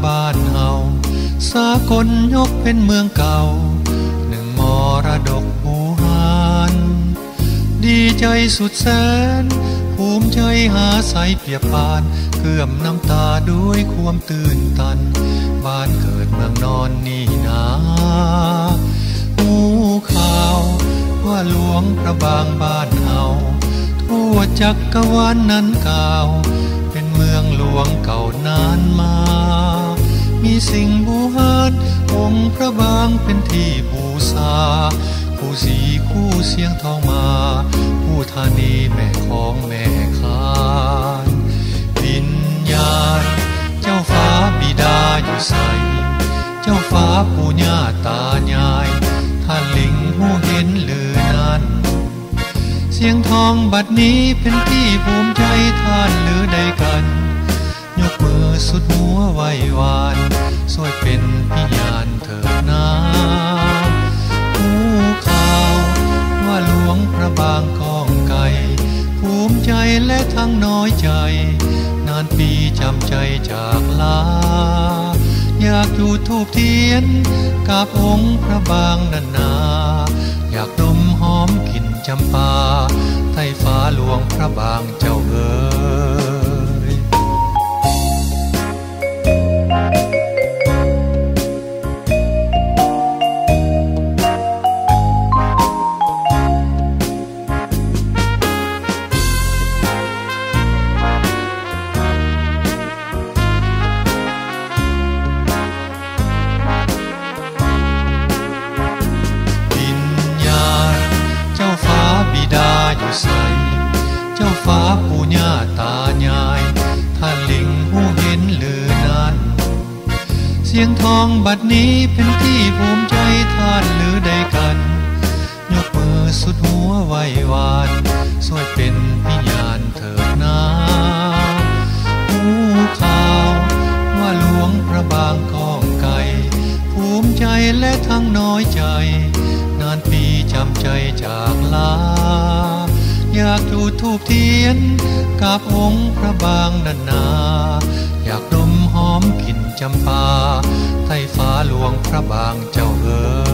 บ้านเฮาสากลยกเป็นเมืองเก่าหนึ่งมรดกโบราณดีใจสุดแสนภูมิใจหาใสเปรียบปานเกื่อมน้ำตาด้วยความตื่นตันบ้านเกิดเมืองนอนนี่นาหูข่าวว่าหลวงพระบางบ้านเฮาทั่วจักรวาลนั้นกล่าวเป็นเมืองหลวงเก่านานมามีสิ่งบูชาองค์พระบางเป็นที่บูชาผู้สีคู่เสียงทองมาผู้ธานีแม่ของแม่คานวิญญาณเจ้าฟ้าบิดาอยู่ใสเจ้าฟ้าปู่ย่าตายายท่านลิงหูเห็นหรือนั้นเสียงทองบัดนี้เป็นที่ภูมิใจท่านหรือใดกันยกมือสุดหัวไหว้วานสวยเป็นพิญาณเถิดนาหูข่าวว่าหลวงพระบางกองไก่ภูมิใจและทั้งน้อยใจนานปีจำใจจากลาอยากจุดธูปเทียนกับองค์พระบางนานาอยากดมหอมกลิ่นจำปาใต้ฟ้าหลวงพระบางเจ้าเอ๋ยเจ้าฟ้าปู่ย่าตายายท่านลิงหูเห็นหรือนั้นเสียงทองบัดนี้เป็นที่ภูมิใจท่านหรือใดกันยกมือสุดหัวไหว้วานสวยเป็นพิญาณเถิดนาหูข่าวว่าหลวงพระบางกองไก่ภูมิใจและทั้งน้อยใจนานปีจำใจจากลาอยากจุดธูปเทียนกับองค์พระบางนานาอยากดมหอมกลิ่นจำปาใต้ฟ้าหลวงพระบางเจ้าเอ๋ย